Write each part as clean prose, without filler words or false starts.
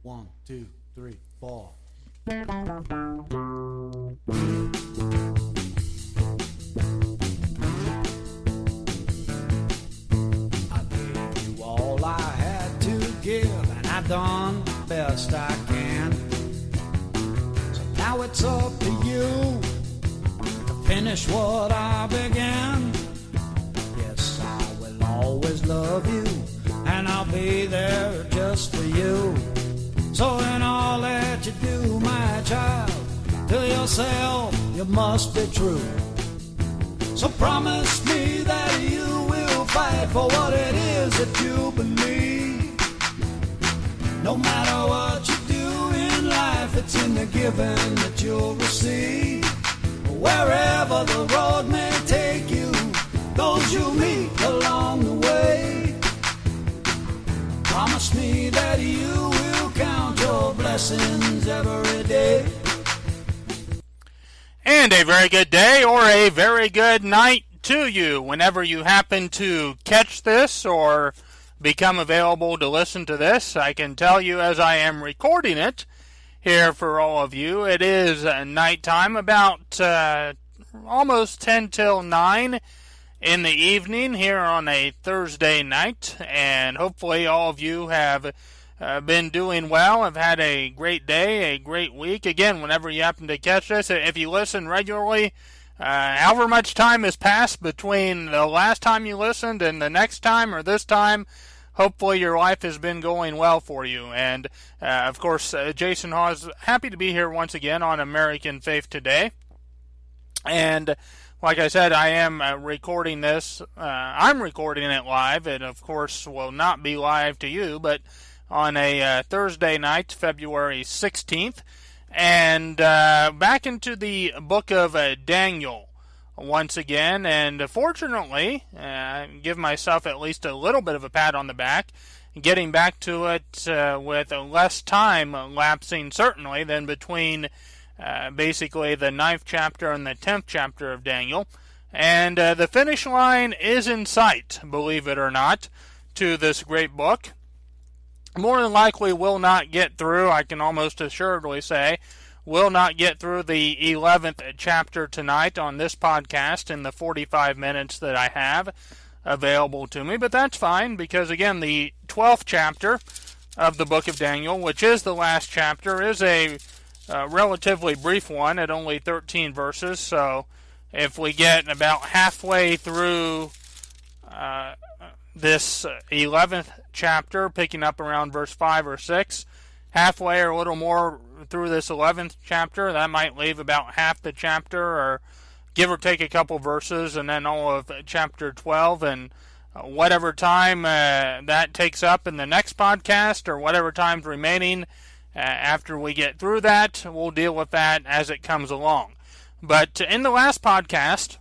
1, 2, 3, 4. I gave you all I had to give, and I've done the best I can. So now it's up to you to finish what I began. Yes, I will always love you, and I'll be there just for you. So in all that you do, my child, to yourself you must be true. So promise me that you will fight for what it is that you believe. No matter what you do in life, it's in the giving that you'll receive. Wherever the road may take you, those you meet along the way, promise me that you will count your blessings every day. And a very good day or a very good night to you whenever you happen to catch this or become available to listen to this. I can tell you as I am recording it here for all of you, it is nighttime, about almost 10 till 9 in the evening here on a Thursday night, and hopefully all of you have been doing well, have had a great day, a great week. Again, whenever you happen to catch this, if you listen regularly, however much time has passed between the last time you listened and the next time or this time, hopefully your life has been going well for you. And, of course, Jason Hawes, happy to be here once again on American Faith Today. And like I said, I am recording this. I'm recording it live. It, of course, will not be live to you, but on a Thursday night, February 16th. And back into the book of Daniel once again. And fortunately, give myself at least a little bit of a pat on the back, getting back to it with less time lapsing, certainly, than between basically the 9th chapter and the 10th chapter of Daniel. And the finish line is in sight, believe it or not, to this great book. More than likely will not get through, I can almost assuredly say, will not get through the 11th chapter tonight on this podcast in the 45 minutes that I have available to me. But that's fine, because again, the 12th chapter of the book of Daniel, which is the last chapter, is a relatively brief one at only 13 verses. So if we get about halfway through this 11th chapter, picking up around verse 5 or 6, halfway or a little more through this 11th chapter, that might leave about half the chapter, or give or take a couple verses, and then all of chapter 12, and whatever time that takes up in the next podcast, or whatever time's remaining after we get through that, we'll deal with that as it comes along. But in the last podcast,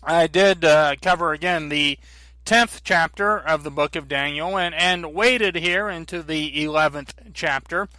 I did cover again the 10th chapter of the book of Daniel, and waded here into the 11th chapter.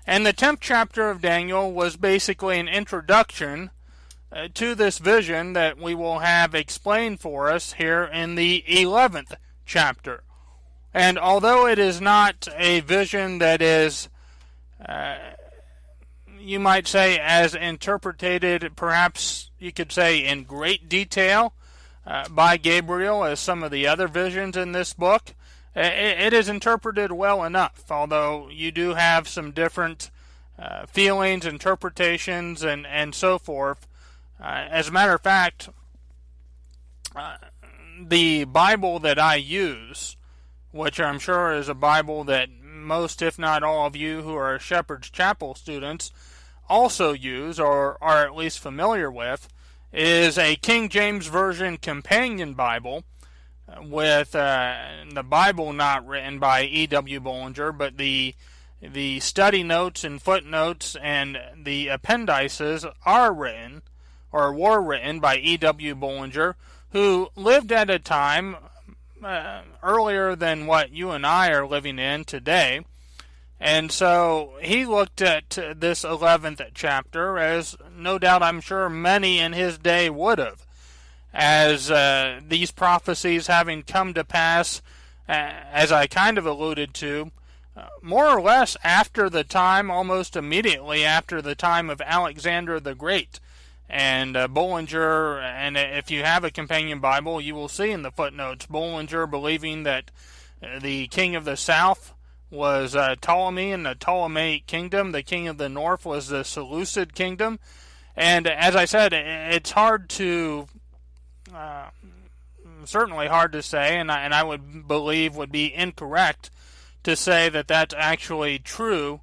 And the 10th chapter of Daniel was basically an introduction to this vision that we will have explained for us here in the 11th chapter. And although it is not a vision that is, you might say, as interpreted, perhaps you could say in great detail, by Gabriel as some of the other visions in this book, it is interpreted well enough, although you do have some different feelings, interpretations, and so forth. As a matter of fact, the Bible that I use, which I'm sure is a Bible that most, if not all of you who are Shepherd's Chapel students also use, or are at least familiar with, is a King James Version companion Bible, with the Bible not written by E.W. Bullinger, but the study notes and footnotes and the appendices are written, or were written, by E.W. Bullinger, who lived at a time earlier than what you and I are living in today. And so he looked at this 11th chapter, as no doubt I'm sure many in his day would have, as these prophecies having come to pass, as I kind of alluded to, more or less after the time, almost immediately after the time of Alexander the Great. And Bullinger, and if you have a companion Bible, you will see in the footnotes, Bullinger believing that the king of the south was Ptolemy in the Ptolemaic kingdom. The king of the north was the Seleucid kingdom. And as I said, it's hard to, certainly hard to say, and I would believe would be incorrect to say that that's actually true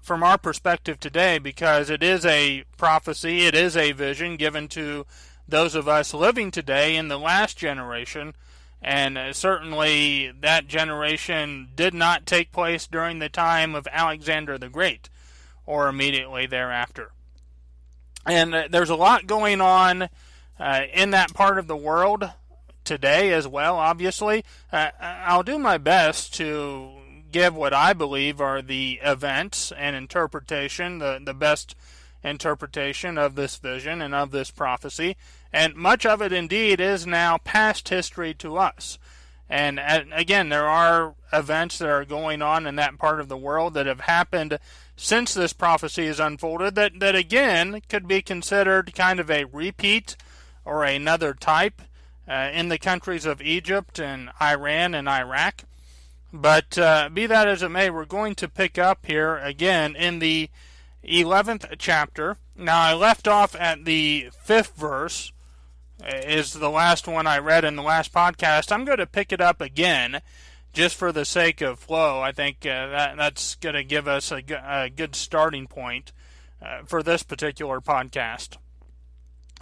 from our perspective today, because it is a prophecy, it is a vision given to those of us living today in the last generation, and certainly that generation did not take place during the time of Alexander the Great or immediately thereafter. And there's a lot going on in that part of the world today as well, obviously. I'll do my best to give what I believe are the events and interpretation, the best interpretation of this vision and of this prophecy. And much of it indeed is now past history to us. And again, there are events that are going on in that part of the world that have happened since this prophecy is unfolded that again could be considered kind of a repeat or another type in the countries of Egypt and Iran and Iraq. But be that as it may, we're going to pick up here again in the 11th chapter. Now, I left off at the 5th verse, is the last one I read in the last podcast. I'm going to pick it up again, just for the sake of flow. I think that's going to give us a good starting point for this particular podcast.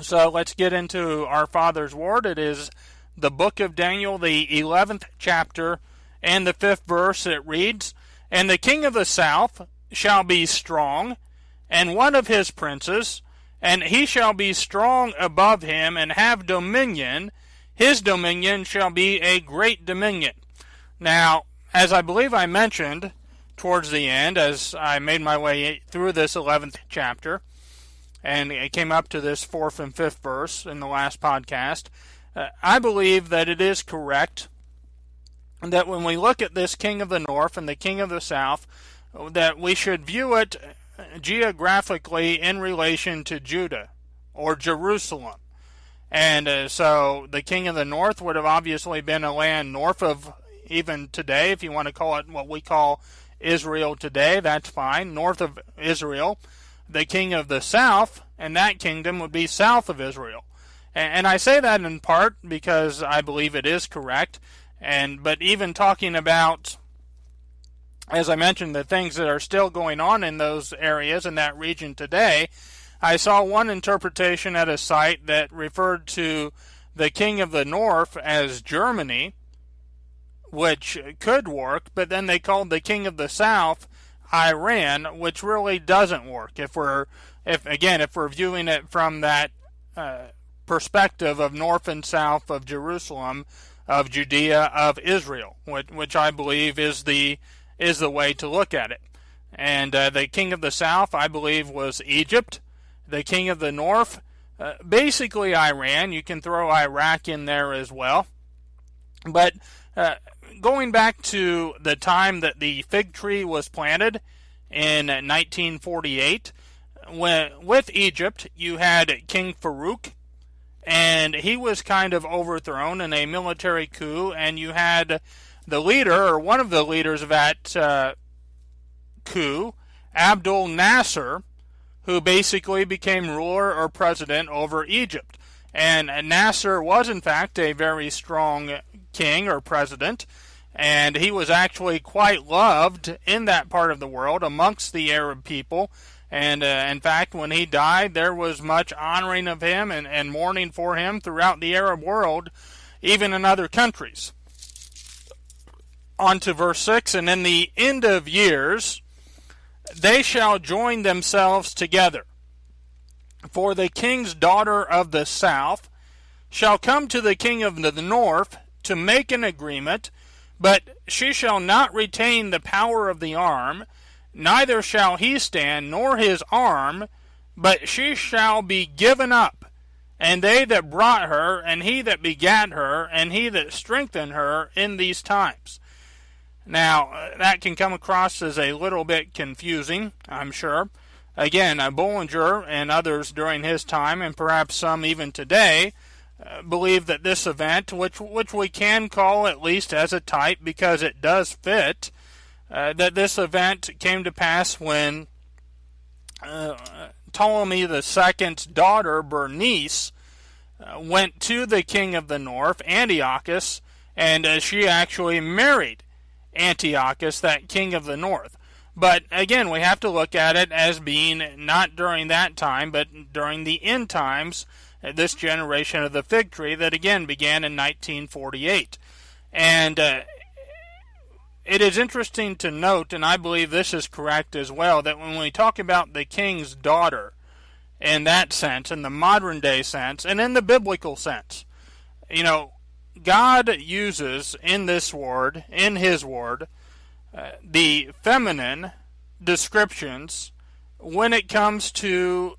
So let's get into our Father's Word. It is the book of Daniel, the 11th chapter, and the 5th verse. It reads, "And the king of the south shall be strong, and one of his princes, and he shall be strong above him, and have dominion. His dominion shall be a great dominion." Now, as I believe I mentioned towards the end, as I made my way through this 11th chapter, and it came up to this 4th and 5th verse in the last podcast, I believe that it is correct that when we look at this king of the north and the king of the south, that we should view it geographically in relation to Judah or Jerusalem. And so the king of the north would have obviously been a land north of, even today, if you want to call it what we call Israel today, that's fine, north of Israel. The king of the south, and that kingdom would be south of Israel. And I say that in part because I believe it is correct. But even talking about, as I mentioned, the things that are still going on in those areas, in that region today, I saw one interpretation at a site that referred to the king of the north as Germany, which could work, but then they called the king of the south Iran, which really doesn't work if we're viewing it from that perspective of north and south of Jerusalem, of Judea, of Israel, which I believe is the way to look at it. And the king of the south, I believe, was Egypt. The king of the north, basically Iran. You can throw Iraq in there as well. But going back to the time that the fig tree was planted in 1948, with Egypt, you had King Farouk, and he was kind of overthrown in a military coup, and you had the leader, or one of the leaders of that coup, Abdul Nasser, who basically became ruler or president over Egypt. And Nasser was, in fact, a very strong king or president, and he was actually quite loved in that part of the world amongst the Arab people. And in fact, when he died, there was much honoring of him and mourning for him throughout the Arab world, even in other countries. On to verse 6, "And in the end of years they shall join themselves together. For the king's daughter of the south shall come to the king of the north to make an agreement, but she shall not retain the power of the arm, neither shall he stand, nor his arm, but she shall be given up, and they that brought her, and he that begat her, and he that strengthened her in these times." Now, that can come across as a little bit confusing, I'm sure. Again, Bullinger and others during his time, and perhaps some even today, believe that this event, which we can call at least as a type because it does fit, that this event came to pass when Ptolemy II's daughter, Bernice, went to the king of the north, Antiochus, and she actually married Antiochus, that king of the north. But again, we have to look at it as being not during that time, but during the end times, this generation of the fig tree that again began in 1948. And it is interesting to note, and I believe this is correct as well, that when we talk about the king's daughter in that sense, in the modern day sense, and in the biblical sense, God uses in this word, in his word, the feminine descriptions when it comes to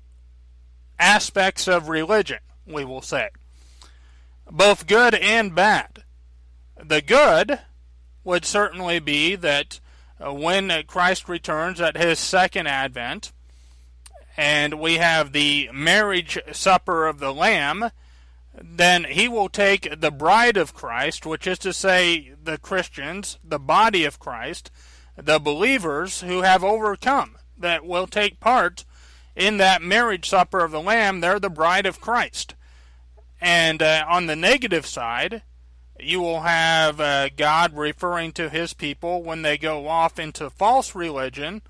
aspects of religion, we will say. Both good and bad. The good would certainly be that when Christ returns at his second advent, and we have the marriage supper of the Lamb, then he will take the bride of Christ, which is to say the Christians, the body of Christ, the believers who have overcome, that will take part in that marriage supper of the Lamb. They're the bride of Christ. And on the negative side, you will have God referring to his people when they go off into false religion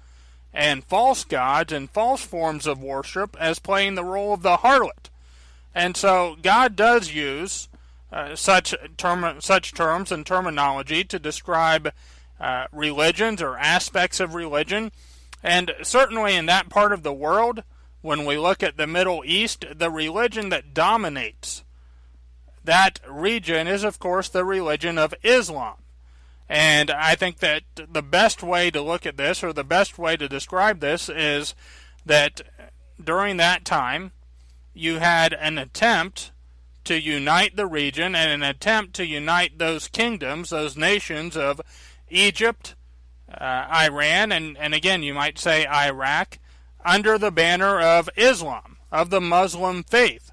and false gods and false forms of worship as playing the role of the harlot. And so God does use such terms and terminology to describe religions or aspects of religion. And certainly in that part of the world, when we look at the Middle East, the religion that dominates that region is, of course, the religion of Islam. And I think that the best way to look at this, or the best way to describe this, is that during that time, you had an attempt to unite the region and an attempt to unite those kingdoms, those nations of Egypt, Iran, and again you might say Iraq, under the banner of Islam, of the Muslim faith.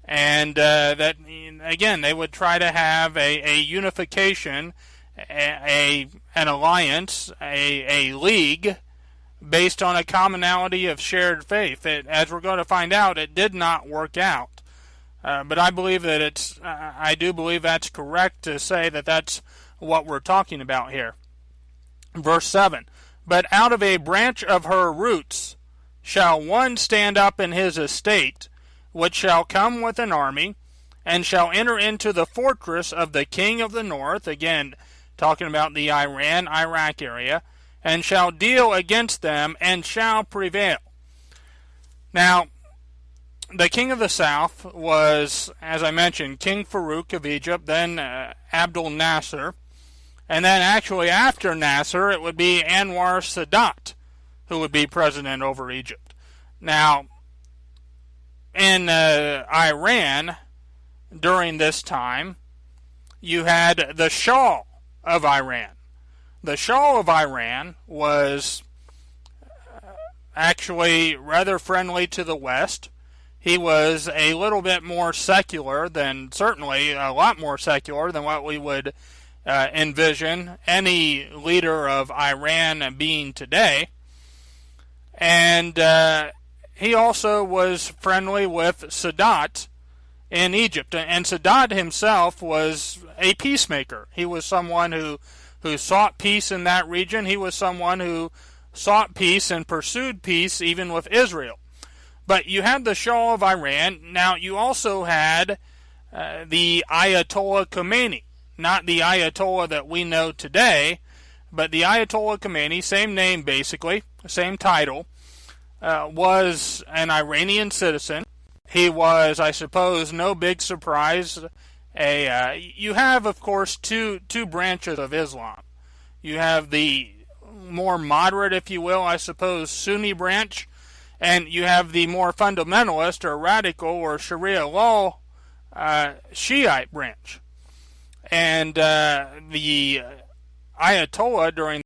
And that, again, they would try to have a unification, an alliance, a league, based on a commonality of shared faith. As we're going to find out, it did not work out. But I believe that I do believe that's correct to say that that's what we're talking about here. Verse 7, "But out of a branch of her roots shall one stand up in his estate, which shall come with an army, and shall enter into the fortress of the king of the north," again, talking about the Iran-Iraq area, "and shall deal against them, and shall prevail." Now, the king of the south was, as I mentioned, King Farouk of Egypt, then Abdul Nasser, and then actually after Nasser, it would be Anwar Sadat who would be president over Egypt. Now, in Iran, during this time, you had the Shah of Iran. The Shah of Iran was actually rather friendly to the West. He was a little bit more secular than, certainly a lot more secular than what we would envision any leader of Iran being today. And he also was friendly with Sadat in Egypt. And Sadat himself was a peacemaker. He was someone who sought peace in that region. He was someone who sought peace and pursued peace even with Israel. But you had the Shah of Iran. Now, you also had the Ayatollah Khomeini. Not the Ayatollah that we know today, but the Ayatollah Khomeini, same name basically, same title, was an Iranian citizen. He was, I suppose, no big surprise. You have, of course, two branches of Islam. You have the more moderate, if you will, I suppose, Sunni branch, and you have the more fundamentalist or radical or Sharia law Shiite branch. And the Ayatollah during